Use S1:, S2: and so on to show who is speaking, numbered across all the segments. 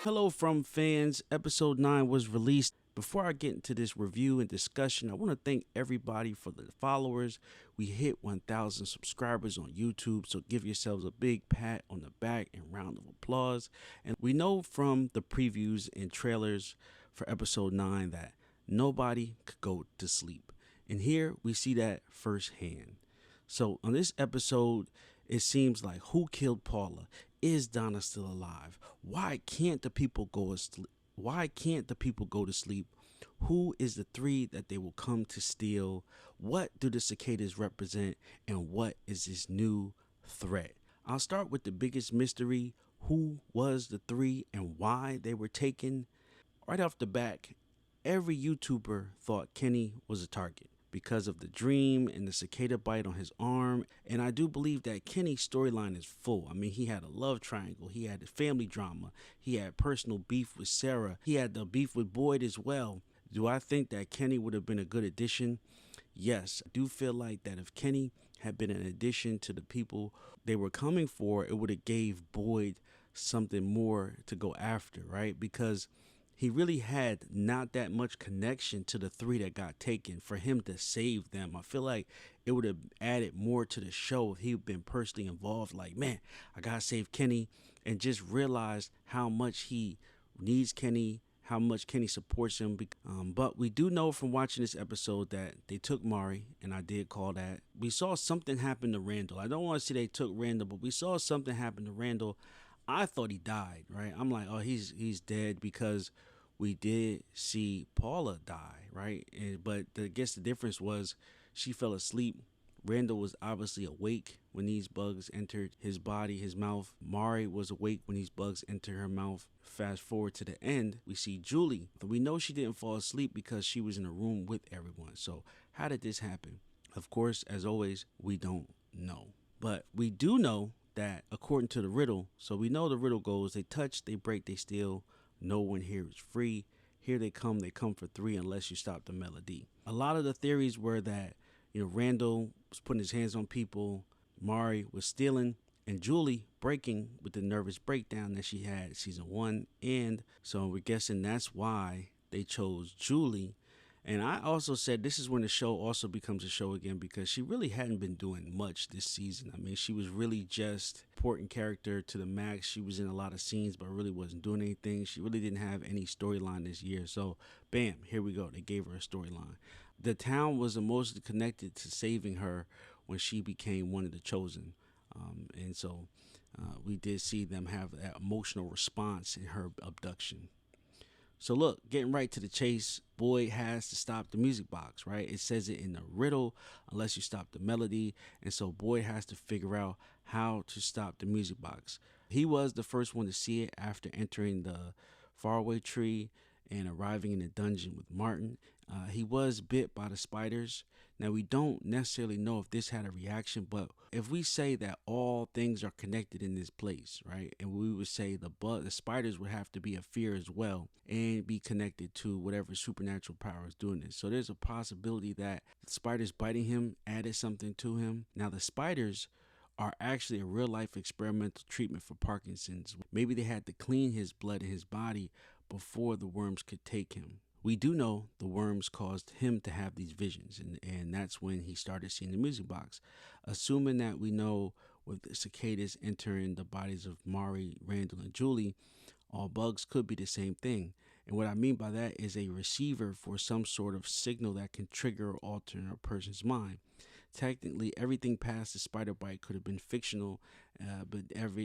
S1: Hello from fans. Episode 9 was released. Before I get into this review and discussion, I want to thank everybody for the followers. We hit 1,000 subscribers on YouTube, so give yourselves a big pat on the back and round of applause. And we know from the previews and trailers for episode 9 that nobody could go to sleep. And here we see that firsthand. So on this episode, it seems like who killed Paula? Is Donna still alive? Why can't the people go to sleep? Why can't the people go to sleep? Who is the three that they will come to steal? What do the cicadas represent? And what is this new threat? I'll start with the biggest mystery. Who was the three and why they were taken? Right off the back, every YouTuber thought Kenny was a target because of the dream and the cicada bite on his arm. And I do believe that Kenny's storyline is full. I mean, he had a love triangle, he had a family drama, he had personal beef with Sarah, he had the beef with Boyd as well. Do I think that Kenny would have been a good addition? Yes, I do feel like that if Kenny had been an addition to the people they were coming for, it would have gave Boyd something more to go after, right? Because he really had not that much connection to the three that got taken for him to save them. I feel like it would have added more to the show if he'd been personally involved. Like, man, I gotta save Kenny, and just realized how much he needs Kenny, how much Kenny supports him. But we do know from watching this episode that they took Mari, and I did call that. We saw something happen to Randall. I don't want to say they took Randall, but we saw something happen to Randall. I thought he died, right? I'm like, oh, he's dead, because we did see Paula die, right? But I guess the difference was she fell asleep. Randall was obviously awake when these bugs entered his body, his mouth. Mari was awake when these bugs entered her mouth. Fast forward to the end, we see Julie. We know she didn't fall asleep because she was in a room with everyone. So how did this happen? Of course, as always, we don't know. But we do know that according to the riddle, so we know the riddle goes, they touch, they break, they steal. No one here is free. Here they come for three unless you stop the melody. A lot of the theories were that, Randall was putting his hands on people, Mari was stealing, and Julie breaking with the nervous breakdown that she had season 1. And so we're guessing that's why they chose Julie. And I also said this is when the show also becomes a show again, because she really hadn't been doing much this season. I mean, she was really just important character to the max. She was in a lot of scenes, but really wasn't doing anything. She really didn't have any storyline this year. So, bam, here we go. They gave her a storyline. The town was emotionally connected to saving her when she became one of the chosen. And so we did see them have that emotional response in her abduction. So look, getting right to the chase, Boyd has to stop the music box, right? It says it in the riddle, unless you stop the melody. And so Boyd has to figure out how to stop the music box. He was the first one to see it after entering the faraway tree and arriving in the dungeon with Martin. He was bit by the spiders. Now, we don't necessarily know if this had a reaction, but if we say that all things are connected in this place, right, and we would say the spiders would have to be a fear as well and be connected to whatever supernatural power is doing this. So there's a possibility that the spiders biting him added something to him. Now, the spiders are actually a real life experimental treatment for Parkinson's. Maybe they had to clean his blood and his body before the worms could take him. We do know the worms caused him to have these visions, and that's when he started seeing the music box. Assuming that we know with the cicadas entering the bodies of Mari, Randall, and Julie, all bugs could be the same thing. And what I mean by that is a receiver for some sort of signal that can trigger or alter a person's mind. Technically, everything past the spider bite could have been fictional, but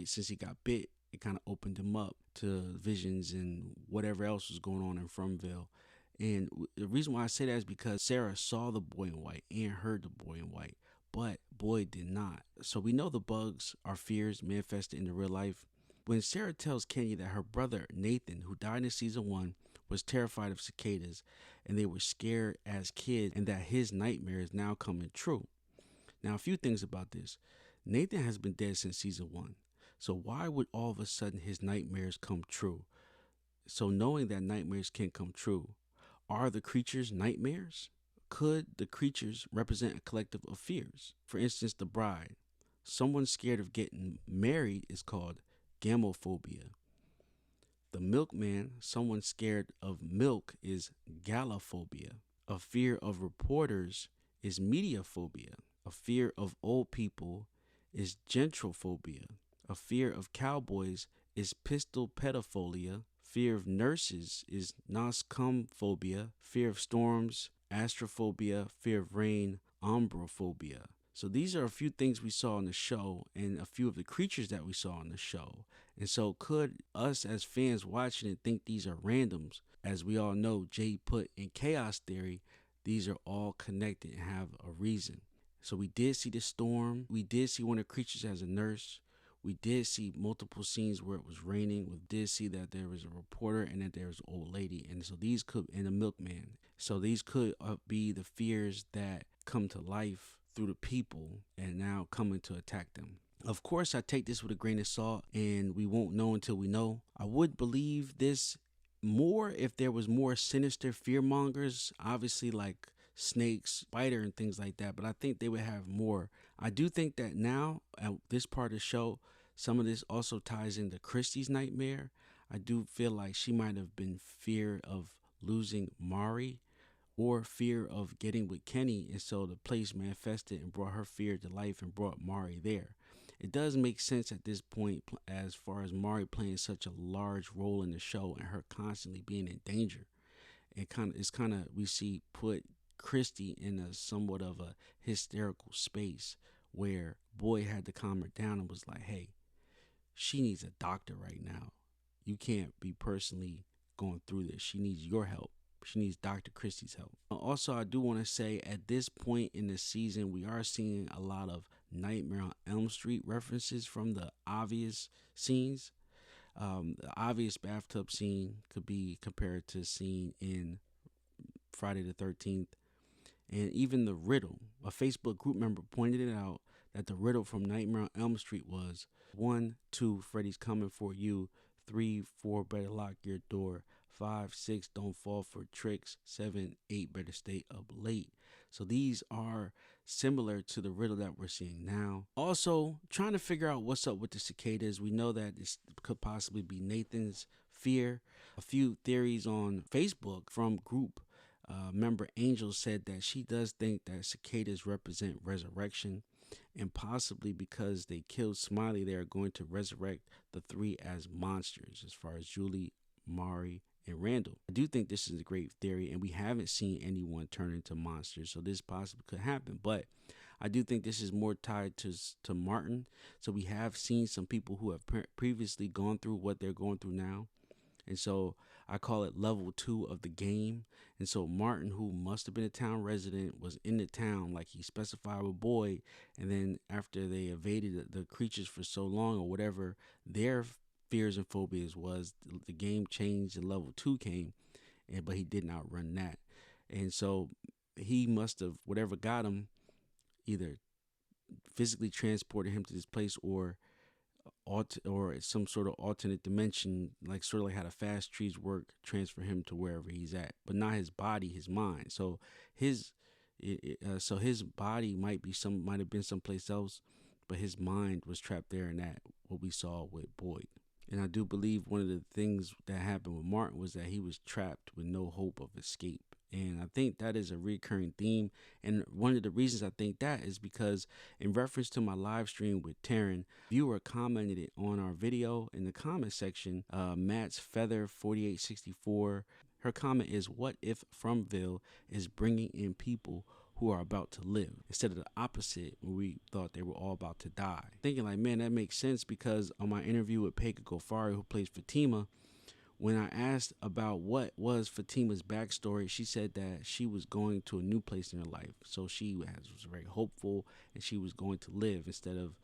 S1: since he got bit, it kind of opened him up to visions and whatever else was going on in Fromville. And the reason why I say that is because Sarah saw the boy in white and heard the boy in white, but Boyd did not. So we know the bugs are fears manifested in the real life. When Sarah tells Kenya that her brother Nathan, who died in season 1, was terrified of cicadas and they were scared as kids, and that his nightmare is now coming true. Now, a few things about this. Nathan has been dead since season 1. So why would all of a sudden his nightmares come true? So knowing that nightmares can come true, are the creatures nightmares? Could the creatures represent a collective of fears? For instance, the bride. Someone scared of getting married is called gamophobia. The milkman, someone scared of milk, is gallophobia. A fear of reporters is mediophobia. A fear of old people is gentrophobia. A fear of cowboys is pistolpedophilia. Fear of nurses is noscomphobia. Fear of storms, astrophobia. Fear of rain, ombrophobia. So these are a few things we saw in the show and a few of the creatures that we saw in the show. And so could us as fans watching it think these are randoms? As we all know, Jay put in Chaos Theory, these are all connected and have a reason. So we did see the storm. We did see one of the creatures as a nurse. We did see multiple scenes where it was raining. We did see that there was a reporter and that there was an old lady. And so these could, and a milkman. So these could be the fears that come to life through the people and now coming to attack them. Of course, I take this with a grain of salt, and we won't know until we know. I would believe this more if there was more sinister fear mongers, obviously like snakes, spider, and things like that, but I think they would have more. I do think that now, at this part of the show, some of this also ties into Christy's nightmare. I do feel like she might have been fear of losing Mari or fear of getting with Kenny, and so the place manifested and brought her fear to life and brought Mari there. It does make sense at this point as far as Mari playing such a large role in the show and her constantly being in danger. It's kind of we see put Christy in a somewhat of a hysterical space where Boyd had to calm her down and was like, hey, she needs a doctor right now. You can't be personally going through this. She needs your help. She needs Dr. Christie's help. Also, I do want to say at this point in the season, we are seeing a lot of Nightmare on Elm Street references from the obvious scenes. The obvious bathtub scene could be compared to a scene in Friday the 13th. And even the riddle. A Facebook group member pointed it out that the riddle from Nightmare on Elm Street was 1, 2, Freddy's coming for you. 3, 4, better lock your door. 5, 6, don't fall for tricks. 7, 8, better stay up late. So these are similar to the riddle that we're seeing now. Also, trying to figure out what's up with the cicadas. We know that this could possibly be Nathan's fear. A few theories on Facebook from group member Angel said that she does think that cicadas represent resurrection, and possibly because they killed Smiley, they are going to resurrect the three as monsters, as far as Julie, Mari, and Randall. I do think this is a great theory, and we haven't seen anyone turn into monsters, so this possibly could happen. But I do think this is more tied to Martin. So we have seen some people who have previously gone through what they're going through now. And so I call it level 2 of the game. And so Martin, who must have been a town resident, was in the town like he specified with Boyd. And then after they evaded the creatures for so long or whatever their fears and phobias was, the game changed and level 2 came, but he didn't outrun that. And so he must have, whatever got him, either physically transported him to this place or some sort of alternate dimension, like sort of like how the fast trees work, transfer him to wherever he's at, but not his body, his mind. So his body might have been someplace else, but his mind was trapped there, and that what we saw with Boyd. And I do believe one of the things that happened with Martin was that he was trapped with no hope of escape. And I think that is a recurring theme. And one of the reasons I think that is because in reference to my live stream with Taryn, viewer commented it on our video in the comment section. Matt's Feather 4864. Her comment is, what if Fromville is bringing in people who are about to live instead of the opposite, when we thought they were all about to die? Thinking like, man, that makes sense, because on my interview with Peka Gofari, who plays Fatima, when I asked about what was Fatima's backstory, she said that she was going to a new place in her life. So she was very hopeful, and she was going to live instead of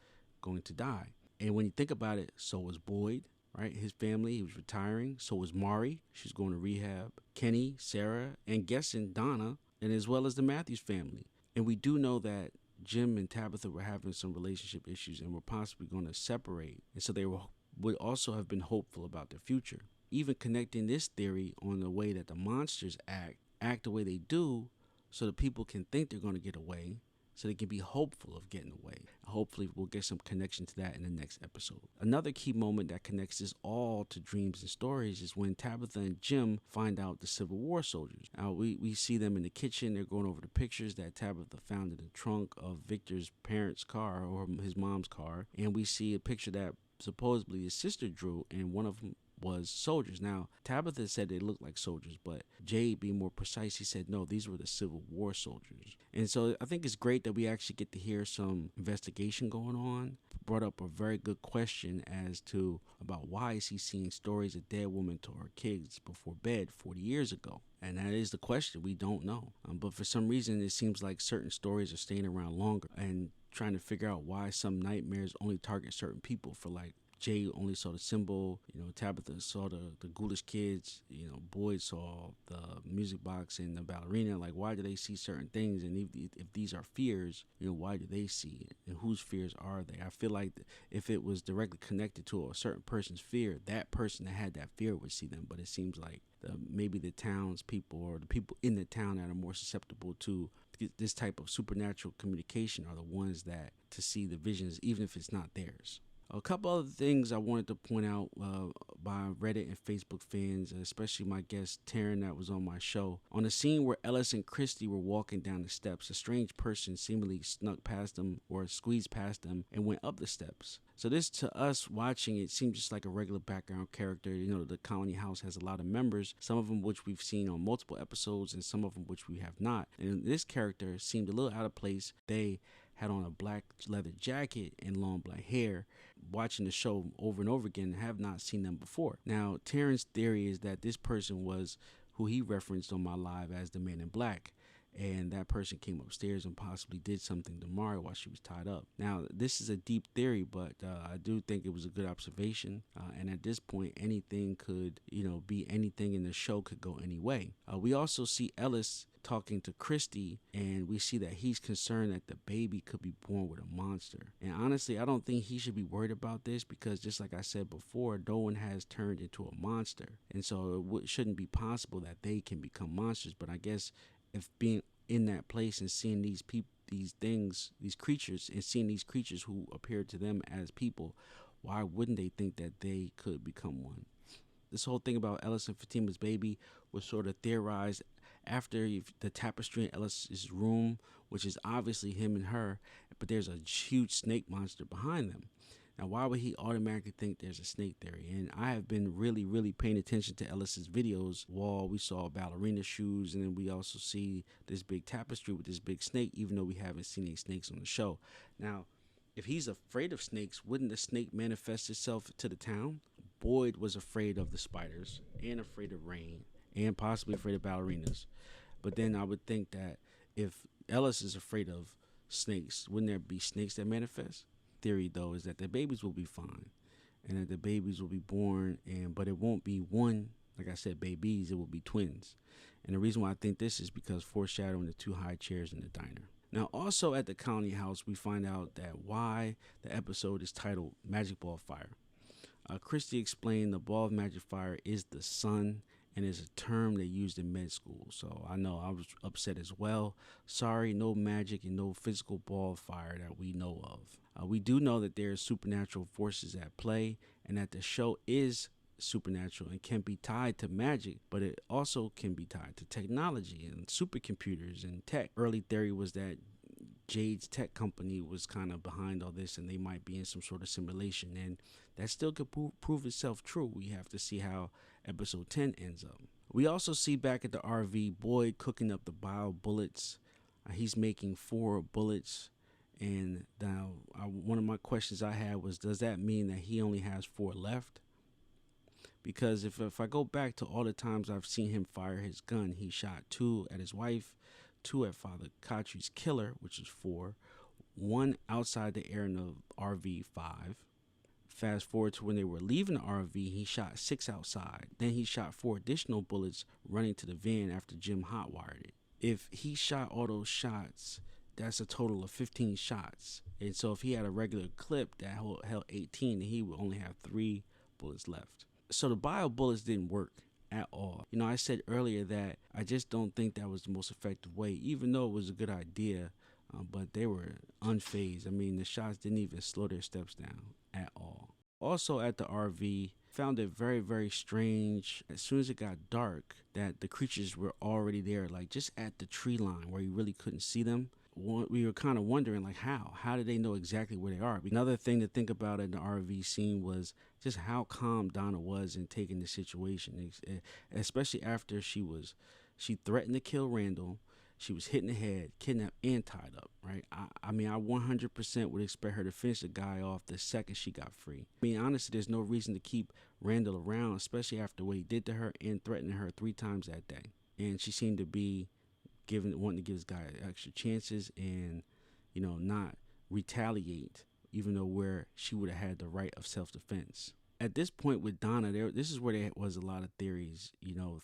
S1: going to die. And when you think about it, so was Boyd, right? His family, he was retiring. So was Mari. She's going to rehab. Kenny, Sarah, and guessing Donna, and as well as the Matthews family. And we do know that Jim and Tabitha were having some relationship issues and were possibly going to separate. And so they would also have been hopeful about their future. Even connecting this theory on the way that the monsters act the way they do, so that people can think they're going to get away, so they can be hopeful of getting away. Hopefully we'll get some connection to that in the next episode. Another key moment that connects this all to dreams and stories is when Tabitha and Jim find out the Civil War soldiers. Now we see them in the kitchen. They're going over the pictures that Tabitha found in the trunk of Victor's parents' car, or his mom's car, and we see a picture that supposedly his sister drew, and one of them was soldiers. Now, Tabitha said they looked like soldiers, but Jay, being more precise, he said, no, these were the Civil War soldiers. And so I think it's great that we actually get to hear some investigation going on. Brought up a very good question as to about why is he seeing stories of dead women to her kids before bed 40 years ago. And that is the question. We don't know. But for some reason, it seems like certain stories are staying around longer, and trying to figure out why some nightmares only target certain people. For like, Jay only saw the symbol, Tabitha saw the ghoulish kids, Boyd saw the music box and the ballerina. Like, why do they see certain things? And if these are fears, why do they see it? And whose fears are they? I feel like if it was directly connected to a certain person's fear, that person that had that fear would see them. But it seems like maybe the townspeople or the people in the town that are more susceptible to this type of supernatural communication are the ones that to see the visions, even if it's not theirs. A couple other things I wanted to point out by Reddit and Facebook fans, especially my guest Taryn that was on my show. On the scene where Ellis and Christy were walking down the steps, a strange person seemingly snuck past them or squeezed past them and went up the steps. So this, to us watching it, seemed just like a regular background character. The Colony House has a lot of members, some of them which we've seen on multiple episodes and some of them which we have not. And this character seemed a little out of place. They had on a black leather jacket and long black hair. Watching the show over and over again, have not seen them before. Now, Terrence's theory is that this person was who he referenced on my live as the Man in Black, and that person came upstairs and possibly did something to Mari while she was tied up. Now, this is a deep theory, but I do think it was a good observation, and at this point, anything could, be anything in the show could go any way. We also see Ellis talking to Christy, and we see that he's concerned that the baby could be born with a monster. And honestly, I don't think he should be worried about this, because just like I said before, no one has turned into a monster, and so it shouldn't be possible that they can become monsters. But I guess if being in that place and seeing these people, these creatures who appear to them as people, why wouldn't they think that they could become one? This whole thing about Ellis and Fatima's baby was sort of theorized after the tapestry in Ellis's room, which is obviously him and her, but there's a huge snake monster behind them. Now, why would he automatically think there's a snake theory? And I have been really, really paying attention to Ellis's videos. While we saw ballerina shoes, and then we also see this big tapestry with this big snake, even though we haven't seen any snakes on the show. Now, if he's afraid of snakes, wouldn't the snake manifest itself to the town? Boyd was afraid of the spiders and afraid of rain and possibly afraid of ballerinas. But then I would think that if Ellis is afraid of snakes, wouldn't there be snakes that manifest? Theory, though, is that the babies will be fine and that the babies will be born, but it won't be one, like I said, babies, it will be twins. And the reason why I think this is because foreshadowing the two high chairs in the diner. Now, also at the Colony House, we find out that why the episode is titled Magic Ball of Fire. Christy explained the ball of magic fire is the sun and is a term they used in med school. So I know I was upset as well. Sorry, no magic and no physical ball of fire that we know of. We do know that there are supernatural forces at play and that the show is supernatural and can be tied to magic, but it also can be tied to technology and supercomputers and tech. Early theory was that Jade's tech company was kind of behind all this and they might be in some sort of simulation, and that still could prove itself true. We have to see how episode 10 ends up. We also see back at the RV Boyd cooking up the bio bullets. He's making 4 bullets, and now one of my questions I had was, does that mean that he only has 4 left? Because if I go back to all the times I've seen him fire his gun, he shot 2 at his wife, 2 at Father Khatri's killer, which is 4, 1 outside the air in the RV, 5. Fast forward to when they were leaving the RV, he shot 6 outside. Then he shot 4 additional bullets running to the van after Jim hotwired it. If he shot all those shots, that's a total of 15 shots. And so if he had a regular clip that held 18, he would only have 3 bullets left. So the bio bullets didn't work at all. I said earlier that I just don't think that was the most effective way, even though it was a good idea. but they were unfazed. I mean, the shots didn't even slow their steps down at all. Also at the RV, found it very, very strange as soon as it got dark that the creatures were already there, like just at the tree line where you really couldn't see them. We were kind of wondering, like, how did they know exactly where they are? Another thing to think about in the RV scene was just how calm Donna was in taking the situation, especially after she threatened to kill Randall. She was hit in the head, kidnapped, and tied up, right? I mean, I 100% would expect her to finish the guy off the second she got free. I mean, honestly, there's no reason to keep Randall around, especially after what he did to her and threatening her 3 times that day. And she seemed to be wanting to give this guy extra chances and, not retaliate, even though where she would have had the right of self-defense. At this point with Donna, this is where there was a lot of theories.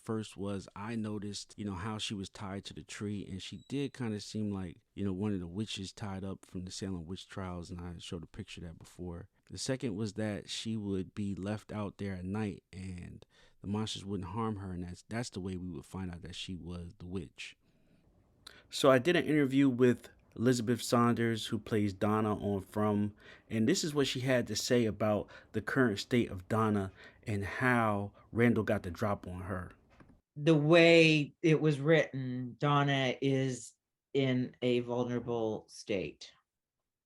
S1: First was I noticed, how she was tied to the tree, and she did kind of seem like, one of the witches tied up from the Salem witch trials, and I showed a picture of that before. The second was that she would be left out there at night, and the monsters wouldn't harm her, and that's the way we would find out that she was the witch. So I did an interview with Elizabeth Saunders, who plays Donna on From, and this is what she had to say about the current state of Donna and how Randall got the drop on her.
S2: The way it was written, Donna is in a vulnerable state.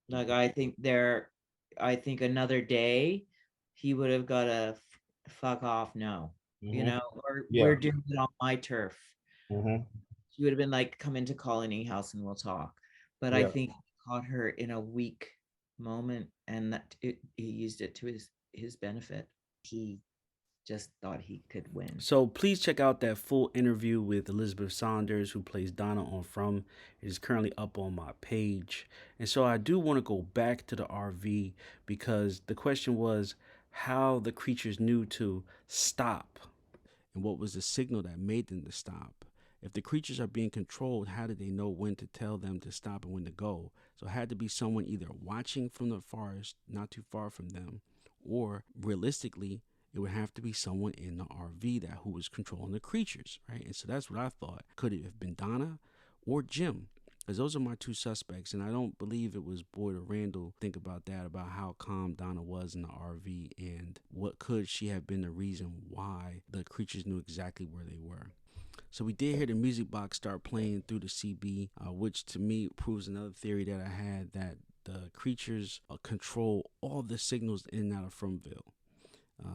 S2: Like I think another day he would have got a fuck off no, or we're
S3: Yeah.
S2: doing it on my turf.
S3: Hmm.
S2: She would have been like, come into Colony House and we'll talk. But I
S3: Yeah.
S2: think he caught her in a weak moment, and he used it to his benefit. He just thought he could win.
S1: So please check out that full interview with Elizabeth Saunders, who plays Donna on From. It is currently up on my page. And so I do want to go back to the RV because the question was how the creatures knew to stop and what was the signal that made them to stop. If the creatures are being controlled, how did they know when to tell them to stop and when to go? So it had to be someone either watching from the forest, not too far from them, or realistically, it would have to be someone in the RV that who was controlling the creatures, right? And so that's what I thought. Could it have been Donna or Jim? Because those are my two suspects, and I don't believe it was Boyd or Randall. Think about that, about how calm Donna was in the RV, and what could she have been the reason why the creatures knew exactly where they were. So we did hear the music box start playing through the CB, which to me proves another theory that I had, that the creatures control all the signals in and out of Fromville.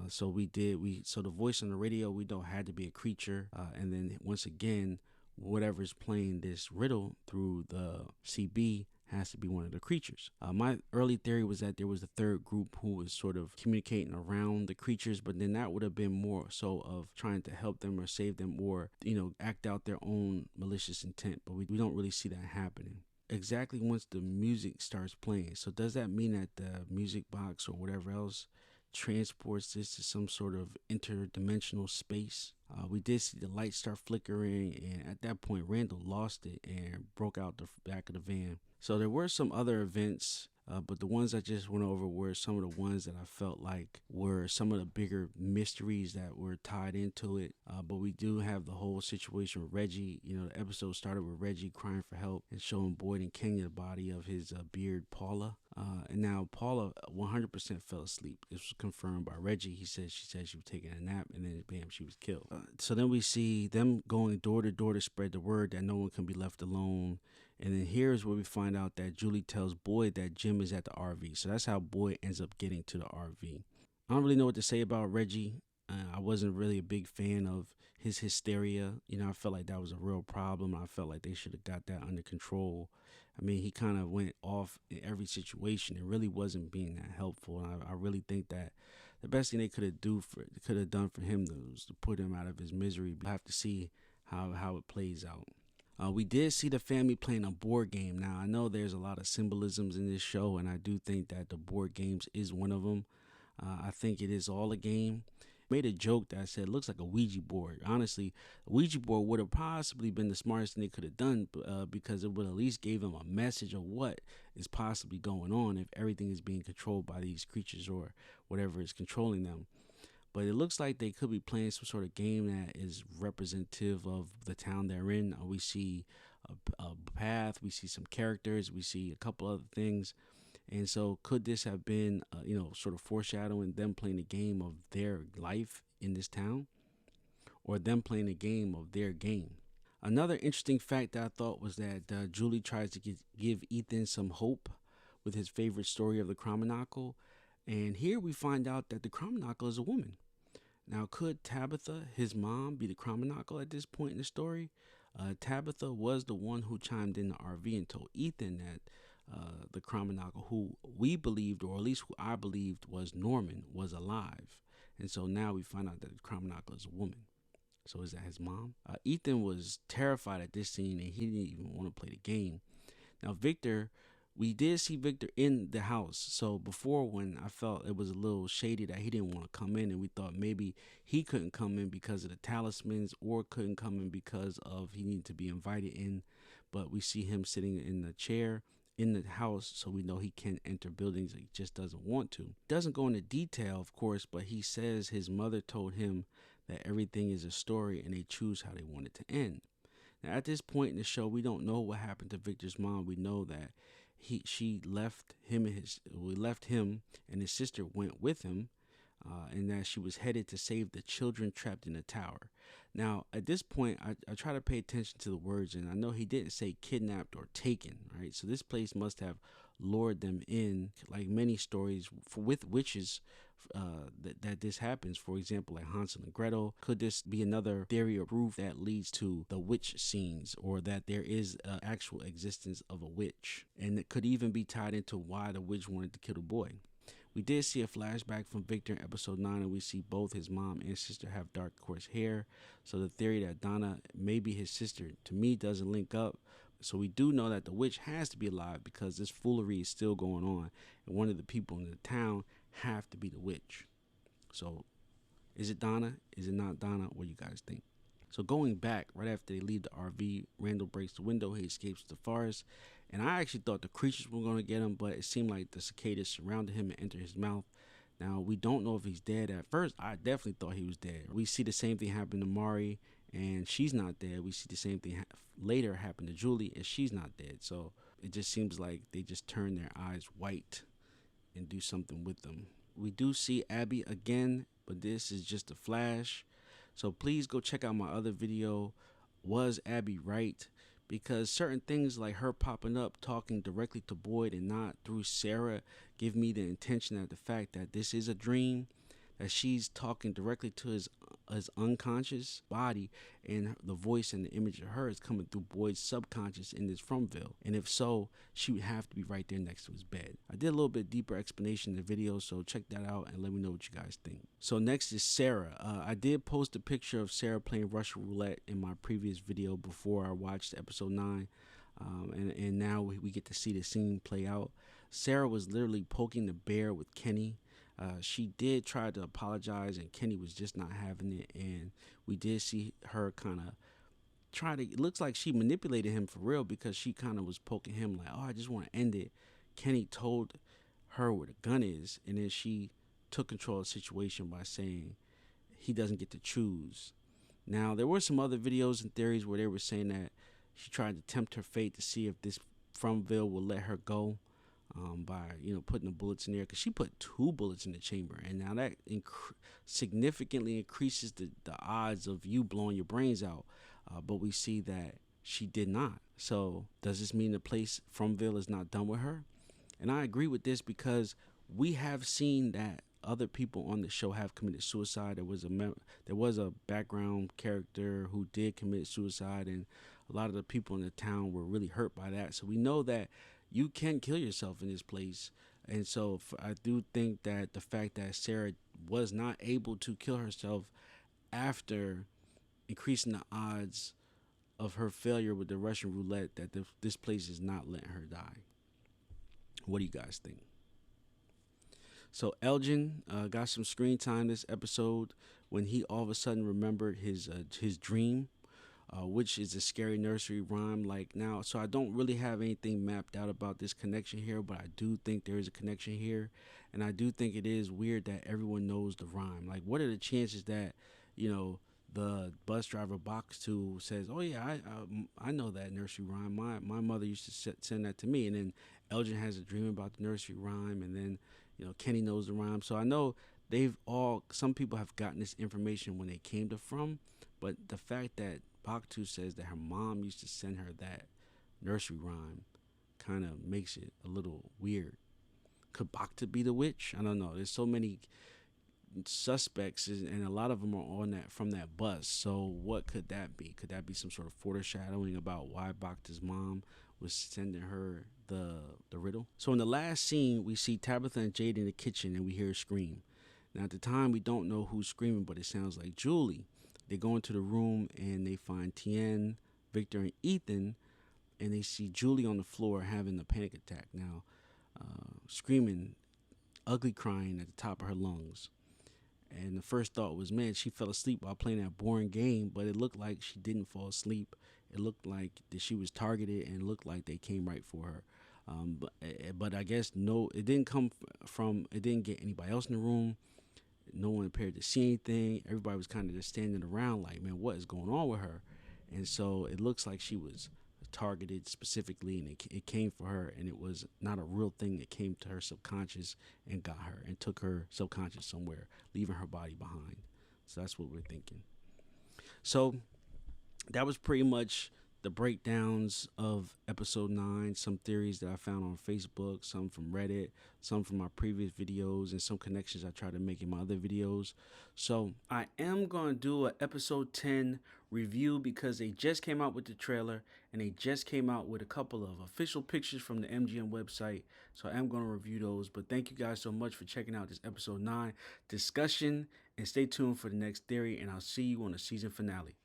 S1: So the voice on the radio we know had to be a creature, and then once again, whatever's playing this riddle through the CB has to be one of the creatures. My early theory was that there was a third group who was sort of communicating around the creatures, but then that would have been more so of trying to help them or save them, or act out their own malicious intent. But we don't really see that happening exactly once the music starts playing. So does that mean that the music box or whatever else transports this to some sort of interdimensional space? We did see the lights start flickering, and at that point, Randall lost it and broke out the back of the van. So there were some other events, but the ones I just went over were some of the ones that I felt like were some of the bigger mysteries that were tied into it. But we do have the whole situation with Reggie. The episode started with Reggie crying for help and showing Boyd and Kenya the body of his beard, Paula. And now Paula 100% fell asleep. This was confirmed by Reggie. She said she was taking a nap, and then bam, she was killed. So then we see them going door to door to spread the word that no one can be left alone. And then here's where we find out that Julie tells Boyd that Jim is at the RV. So that's how Boyd ends up getting to the RV. I don't really know what to say about Reggie. I wasn't really a big fan of his hysteria. I felt like that was a real problem. I felt like they should have got that under control. I mean, he kind of went off in every situation. It really wasn't being that helpful. And I really think that the best thing they could have done for him was to put him out of his misery. We'll have to see how it plays out. We did see the family playing a board game. Now, I know there's a lot of symbolisms in this show, and I do think that the board games is one of them. I think it is all a game. Made a joke that I said it looks like a Ouija board. Honestly, a Ouija board would have possibly been the smartest thing they could have done, because it would at least gave them a message of what is possibly going on if everything is being controlled by these creatures or whatever is controlling them. But it looks like they could be playing some sort of game that is representative of the town they're in. We see a path. We see some characters. We see a couple other things. And so, could this have been, sort of foreshadowing them playing a game of their life in this town, or them playing a game of their game? Another interesting fact that I thought was that Julie tries to give Ethan some hope with his favorite story of the Chromonacle. And here we find out that the Chromonacle is a woman. Now, could Tabitha, his mom, be the Chromonacle at this point in the story? Tabitha was the one who chimed in the RV and told Ethan that the Chromonacle, who we believed, or at least who I believed was Norman, was alive. And so now we find out that the Chromonacle is a woman. So is that his mom? Ethan was terrified at this scene, and he didn't even want to play the game. Now, Victor, we did see Victor in the house. So before, when I felt it was a little shady that he didn't want to come in, and we thought maybe he couldn't come in because of the talismans, or couldn't come in because of he needed to be invited in. But we see him sitting in the chair in the house, so we know he can enter buildings. He just doesn't want to. Doesn't go into detail, of course, but he says his mother told him that everything is a story and they choose how they want it to end. Now, at this point in the show, we don't know what happened to Victor's mom. We know that she left him and his sister went with him, and that she was headed to save the children trapped in the tower. Now, at this point, I try to pay attention to the words, and I know he didn't say kidnapped or taken, right? So this place must have lured them in, like many stories with witches. That this happens, for example, like Hansel and Gretel. Could this be another theory or proof that leads to the witch scenes, or that there is an actual existence of a witch? And it could even be tied into why the witch wanted to kill the boy. We did see a flashback from Victor in episode 9, and we see both his mom and sister have dark, coarse hair. So the theory that Donna may be his sister, to me, doesn't link up. So we do know that the witch has to be alive, because this foolery is still going on, and one of the people in the town have to be the witch. So is it Donna? Is it not Donna? What do you guys think? So going back, right after they leave the RV, Randall breaks the window. He escapes the forest. And I actually thought the creatures were going to get him, but it seemed like the cicadas surrounded him and entered his mouth. Now, we don't know if he's dead. At first, I definitely thought he was dead. We see the same thing happen to Mari, and she's not dead. We see the same thing later happen to Julie, and she's not dead. So it just seems like they just turn their eyes white and do something with them. We do see Abby again, but this is just a flash. So please go check out my other video, Was Abby Right? Because certain things like her popping up, talking directly to Boyd and not through Sarah, give me the intention that the fact that this is a dream, that she's talking directly to his unconscious body, and the voice and the image of her is coming through Boyd's subconscious in this Fromville. And if so, she would have to be right there next to his bed. I did a little bit deeper explanation in the video, so check that out and let me know what you guys think. So next is Sarah. I did post a picture of Sarah playing Russian roulette in my previous video before I watched episode 9. And now we get to see the scene play out. Sarah was literally poking the bear with Kenny. She did try to apologize, and Kenny was just not having it. And we did see her kind of try to, it looks like she manipulated him for real, because she kind of was poking him like, oh, I just want to end it. Kenny told her where the gun is, and then she took control of the situation by saying he doesn't get to choose. Now, there were some other videos and theories where they were saying that she tried to tempt her fate to see if this Fromville will let her go. By putting the bullets in there, because she put 2 bullets in the chamber, and now that significantly increases the odds of you blowing your brains out, but we see that she did not. So does this mean the place Fromville is not done with her? And I agree with this, because we have seen that other people on the show have committed suicide. There was a background character who did commit suicide, and a lot of the people in the town were really hurt by that. So we know that you can kill yourself in this place. And so I do think that the fact that Sarah was not able to kill herself after increasing the odds of her failure with the Russian roulette, that this place is not letting her die. What do you guys think? So Elgin got some screen time this episode when he all of a sudden remembered his dream, which is a scary nursery rhyme. Like now, so I don't really have anything mapped out about this connection here, but I do think there is a connection here, and I do think it is weird that everyone knows the rhyme. Like, what are the chances that the bus driver box to says, "Oh yeah, I know that nursery rhyme. My mother used to send that to me." And then Elgin has a dream about the nursery rhyme, and then Kenny knows the rhyme. So I know some people have gotten this information when they came to From, but the fact that Baktu says that her mom used to send her that nursery rhyme kind of makes it a little weird. Could Baktu be the witch? I don't know. There's so many suspects, and a lot of them are on that from that bus. So what could that be? Could that be some sort of foreshadowing about why Bakta's mom was sending her the riddle? So in the last scene, we see Tabitha and Jade in the kitchen, and we hear a scream. Now at the time, we don't know who's screaming, but it sounds like Julie. They go into the room and they find Tien, Victor, and Ethan, and they see Julie on the floor having a panic attack. Now, screaming, ugly crying at the top of her lungs. And the first thought was, man, she fell asleep while playing that boring game, but it looked like she didn't fall asleep. It looked like that she was targeted, and it looked like they came right for her. But I guess no, it didn't come from. It didn't get anybody else in the room. No one appeared to see anything. Everybody was kind of just standing around, like, man, what is going on with her? And so it looks like she was targeted specifically, and it came for her, and it was not a real thing. It came to her subconscious and got her and took her subconscious somewhere, leaving her body behind. So that's what we're thinking. So that was pretty much the breakdowns of episode 9, some theories that I found on Facebook, some from Reddit, some from my previous videos, and some connections I try to make in my other videos. So I am going to do an episode 10 review because they just came out with the trailer, and they just came out with a couple of official pictures from the MGM website. So I am going to review those. But thank you guys so much for checking out this episode 9 discussion, and stay tuned for the next theory, and I'll see you on the season finale.